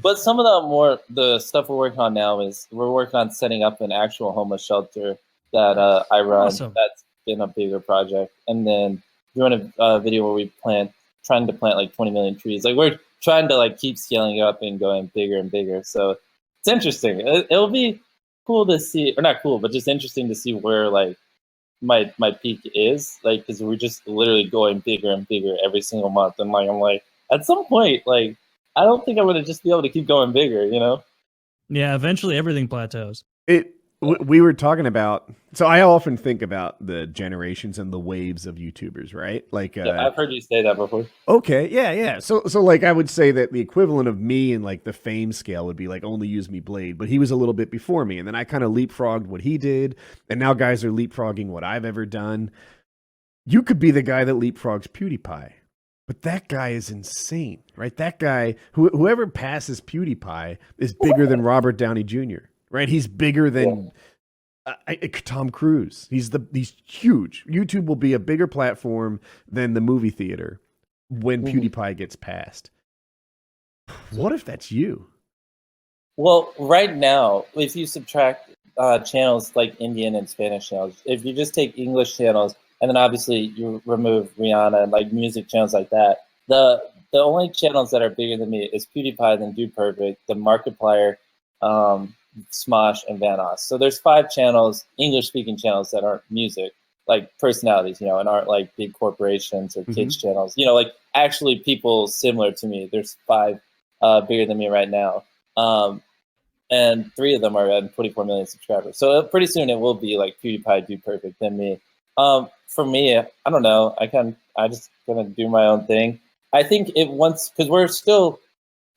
But some of the stuff we're working on now is we're working on setting up an actual homeless shelter that I run. Awesome. That's been a bigger project, and then doing a video where we trying to plant like 20 million trees. Like we're trying to like keep scaling it up and going bigger and bigger. So it's interesting. It'll be cool to see, or not cool, but just interesting to see where like my peak is, like, because we're just literally going bigger and bigger every single month, and like I'm like at some point, like I don't think I'm gonna just be able to keep going bigger, you know? Yeah, eventually everything plateaus. We were talking about, so I often think about the generations and the waves of YouTubers, right? Like, Yeah, I've heard you say that before. Okay, yeah. So like I would say that the equivalent of me in like the fame scale would be like Only Use Me Blade, but he was a little bit before me, and then I kind of leapfrogged what he did, and now guys are leapfrogging what I've ever done. You could be the guy that leapfrogs PewDiePie, but that guy is insane, right? That guy, whoever passes PewDiePie, is bigger than Robert Downey Jr., right? He's bigger than Tom Cruise. He's huge. YouTube will be a bigger platform than the movie theater when PewDiePie gets passed. What if that's you? Well, right now, if you subtract channels like Indian and Spanish channels, if you just take English channels and then obviously you remove Rihanna and like music channels like that, the only channels that are bigger than me is PewDiePie, then Dude Perfect, the Markiplier, Smosh, and Vanoss. So there's 5 channels, English-speaking channels that aren't music, like personalities, you know, and aren't like big corporations or kids channels. You know, like actually people similar to me. There's 5 bigger than me right now, and 3 of them are at 24 million subscribers. So pretty soon it will be like PewDiePie, Dude Perfect, then me. For me, I don't know. I just gonna do my own thing. I think because we're still,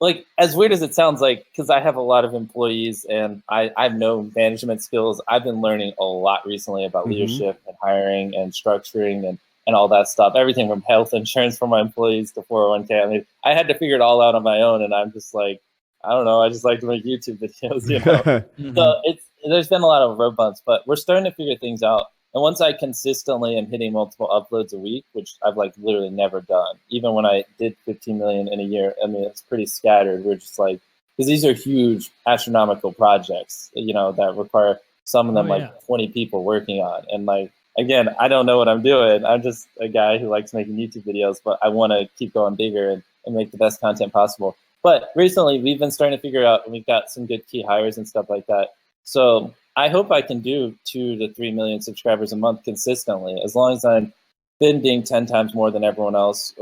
like, as weird as it sounds, like, because I have a lot of employees and I have no management skills. I've been learning a lot recently about leadership and hiring and structuring and all that stuff. Everything from health insurance for my employees to 401k. I mean, I had to figure it all out on my own, and I'm just like, I don't know. I just like to make YouTube videos, you know. So there's been a lot of road bumps, but we're starting to figure things out. And once I consistently am hitting multiple uploads a week, which I've like literally never done, even when I did 15 million in a year, I mean, it's pretty scattered. We're just like, because these are huge astronomical projects, you know, that require some of them 20 people working on. And like, again, I don't know what I'm doing. I'm just a guy who likes making YouTube videos, but I want to keep going bigger and make the best content possible. But recently we've been starting to figure out, and we've got some good key hires and stuff like that. So I hope I can do 2 to 3 million subscribers a month consistently, as long as I'm spending 10 times more than everyone else,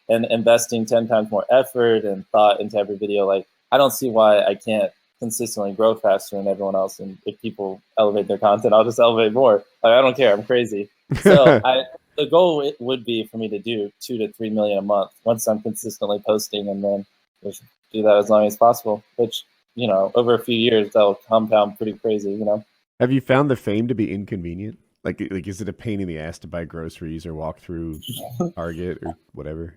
and investing 10 times more effort and thought into every video. Like, I don't see why I can't consistently grow faster than everyone else. And if people elevate their content, I'll just elevate more. Like, I don't care. I'm crazy. So the goal would be for me to do 2 to 3 million a month once I'm consistently posting, and then just do that as long as possible, which, you know, over a few years, that'll compound pretty crazy, you know? Have you found the fame to be inconvenient? Like, is it a pain in the ass to buy groceries or walk through Target or whatever?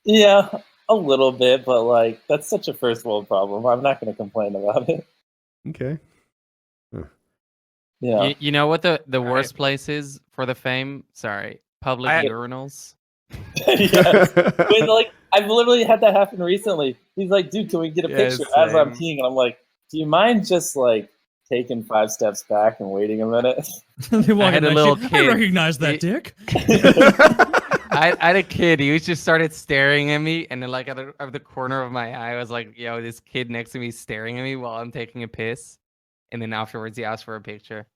Yeah, a little bit, but like, that's such a first world problem. I'm not going to complain about it. Okay. Huh. Yeah. You know what the worst place is for the fame? Sorry, public urinals. Yes. When, like, I've literally had that happen recently. He's like, dude, can we get a picture as I'm peeing? And I'm like, do you mind just like taking 5 steps back and waiting a minute? I had a little kid. I recognize that dick. I had a kid. He just started staring at me, and then like out of the corner of my eye, I was like, yo, this kid next to me staring at me while I'm taking a piss. And then afterwards, he asked for a picture.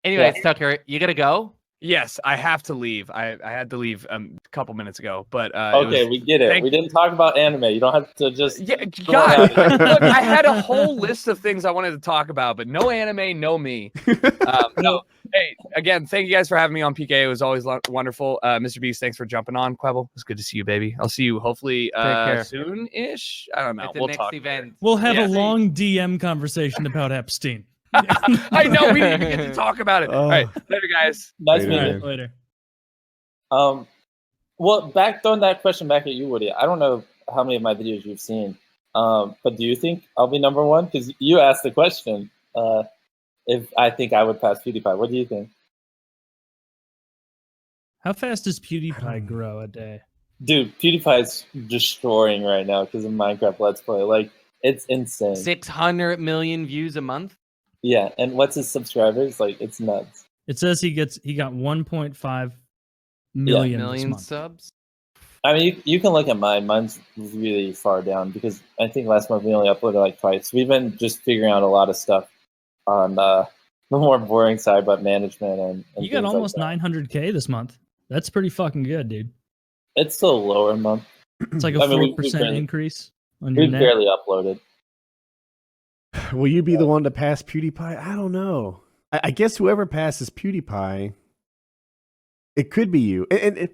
Anyways, Tucker, you gotta go? Yes, I have to leave. I had to leave a couple minutes ago, but okay, we get it. We didn't talk about anime. You don't have to just. Yeah, God, look, I had a whole list of things I wanted to talk about, but no anime, no me. No, hey, again, thank you guys for having me on PKA. It was always wonderful. MrBeast, thanks for jumping on. Quebble, it's good to see you, baby. I'll see you hopefully soon-ish. I don't know. At the next event. We'll have a long DM conversation about Epstein. I know, we didn't even get to talk about it. All right, later, guys. Nice meeting you. Later. Well, throwing that question back at you, Woody. I don't know how many of my videos you've seen, but do you think I'll be number 1? Because you asked the question. If I think I would pass PewDiePie, what do you think? How fast does PewDiePie grow a day? Dude, PewDiePie's destroying right now because of Minecraft Let's Play. Like, it's insane. 600 million views a month. Yeah, and what's his subscribers? Like, it's nuts. It says he got 1.5 million this Million month. subs. I mean, you can look at mine. Mine's really far down because I think last month we only uploaded like twice. We've been just figuring out a lot of stuff on the more boring side, but management and You got things almost like that. 900K this month. That's pretty fucking good, dude. It's still a lower month. It's like a I mean, 4% increase on your We've net. barely uploaded. Will you be the one to pass PewDiePie? I don't know. I guess whoever passes PewDiePie, it could be you. And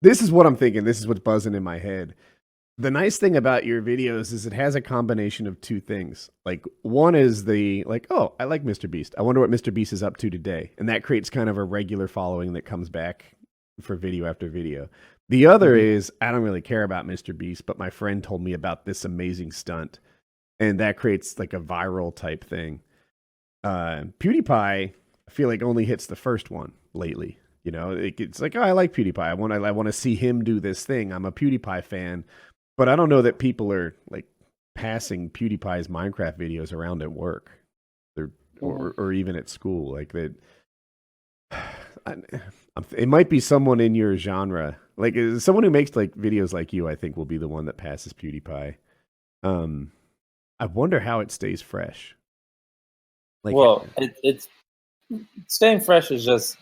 this is what I'm thinking. This is what's buzzing in my head. The nice thing about your videos is it has a combination of two things. Like, one is the, like, oh, I like MrBeast. I wonder what MrBeast is up to today. And that creates kind of a regular following that comes back for video after video. The other is, I don't really care about MrBeast, but my friend told me about this amazing stunt. And that creates like a viral type thing. PewDiePie, I feel like only hits the first one lately. You know, it's like, oh, I like PewDiePie. I want to see him do this thing. I'm a PewDiePie fan. But I don't know that people are like passing PewDiePie's Minecraft videos around at work, or even at school. Like that, it might be someone in your genre, like someone who makes like videos like you. I think will be the one that passes PewDiePie. I wonder how it stays fresh. Like, Well, it's staying fresh is just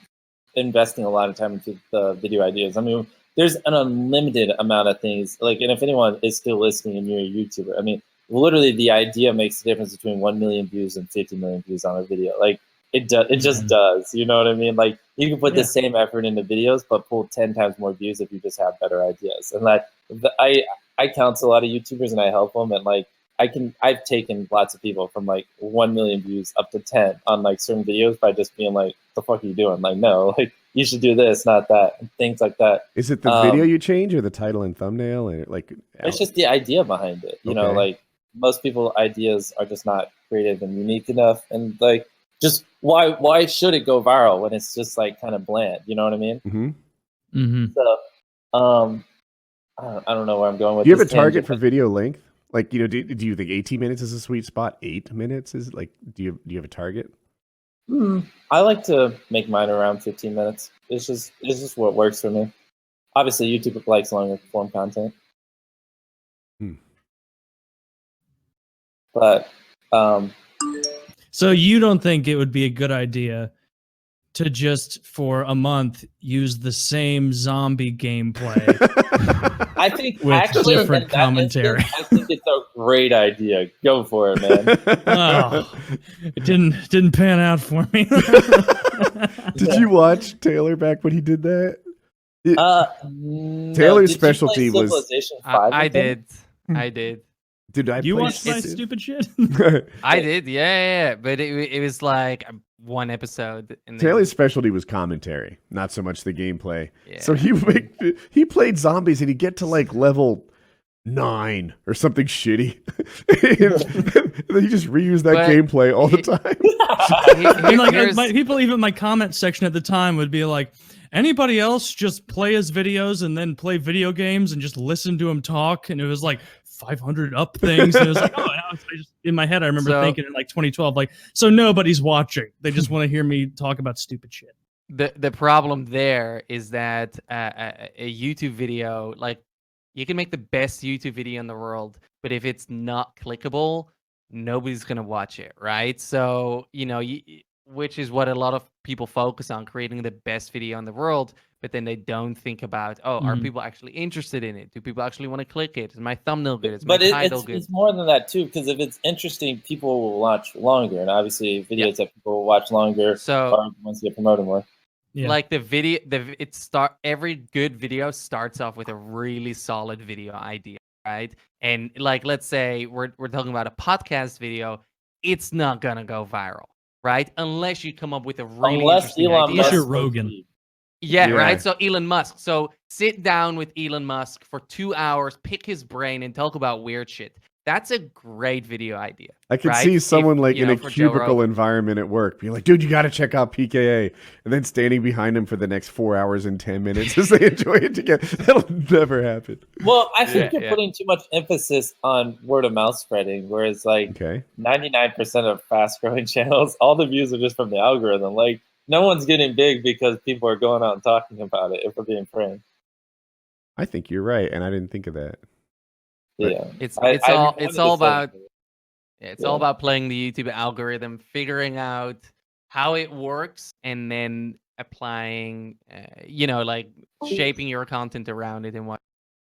investing a lot of time into the video ideas. I mean, there's an unlimited amount of things. Like, and if anyone is still listening and you're a YouTuber, I mean, literally the idea makes the difference between 1 million views and 50 million views on a video. Like, it just does. You know what I mean? Like, you can put the same effort into videos, but pull 10 times more views if you just have better ideas. And like, I counsel a lot of YouTubers and I help them, and like, I've taken lots of people from like 1 million views up to 10 on like certain videos by just being like, the fuck are you doing? Like, no, like, you should do this, not that, and things like that. is it the video you change or the title and thumbnail? And like, It's just the idea behind it. You know, like most people ideas are just not creative and unique enough. And like, just why should it go viral when it's just like kind of bland? You know what I mean? Mm-hmm. Mm-hmm. So, I don't know where I'm going with Do you have this a target tangent, for video length? Like, you know, do you think 18 minutes is a sweet spot? 8 minutes is like, do you have a target? I like to make mine around 15 minutes. It's just what works for me. Obviously, YouTube likes longer form content. But So you don't think it would be a good idea to just for a month use the same zombie gameplay I think with actually different in that commentary? instance, I think it's a great idea. Go for it, man. Oh, it didn't pan out for me. Did you watch Taylor back when he did that? No, Taylor's did you play specialty was- Civilization 5 I with him? did. I did. Did I? You play watched my Civ? stupid shit? I did. Yeah. But it was like one episode. And then, Taylor's specialty was commentary, not so much the gameplay. Yeah. So he played zombies and he'd get to like level 9 or something shitty. and then he just reused that But gameplay all the time. And like here's- people, even my comment section at the time would be like, anybody else just play his videos and then play video games and just listen to him talk? And it was like 500 up things. And it was like, oh, in my head, I remember thinking in like 2012, like, so nobody's watching. They just want to hear me talk about stupid shit. The problem there is that a YouTube video, like, you can make the best YouTube video in the world, but if it's not clickable, nobody's gonna watch it, right? So, you know, which is what a lot of people focus on, creating the best video in the world, but then they don't think about, are people actually interested in it? Do people actually want to click it? Is my thumbnail good? Is my title good? It's more than that too, because if it's interesting, people will watch longer, and obviously videos that people will watch longer So are the ones that get promoted more. Yeah. like every good video starts off with a really solid video idea, right? And like, let's say we're talking about a podcast video, it's not gonna go viral, right? Unless you come up with a really interesting idea. Unless you're Rogan. Yeah, Yeah. right. So Elon Musk. So sit down with Elon Musk for 2 hours, pick his brain, and talk about weird shit. That's a great video idea. I could right? see someone If, like you in know, a for Joe cubicle Rogan. environment at work, be like, dude, you got to check out PKA. And then standing behind him for the next 4 hours and 10 minutes as they enjoy it together. That'll never happen. Well, I think Yeah, you're yeah. putting too much emphasis on word of mouth spreading, whereas like Okay. 99% of fast growing channels, all the views are just from the algorithm. Like no one's getting big because people are going out and talking about it, if we're being frank. I think you're right. And I didn't think of that. But- Yeah. It's I all wanted it's to all say about it. it's Yeah. all about playing the YouTube algorithm, figuring out how it works, and then applying, like shaping your content around it and what.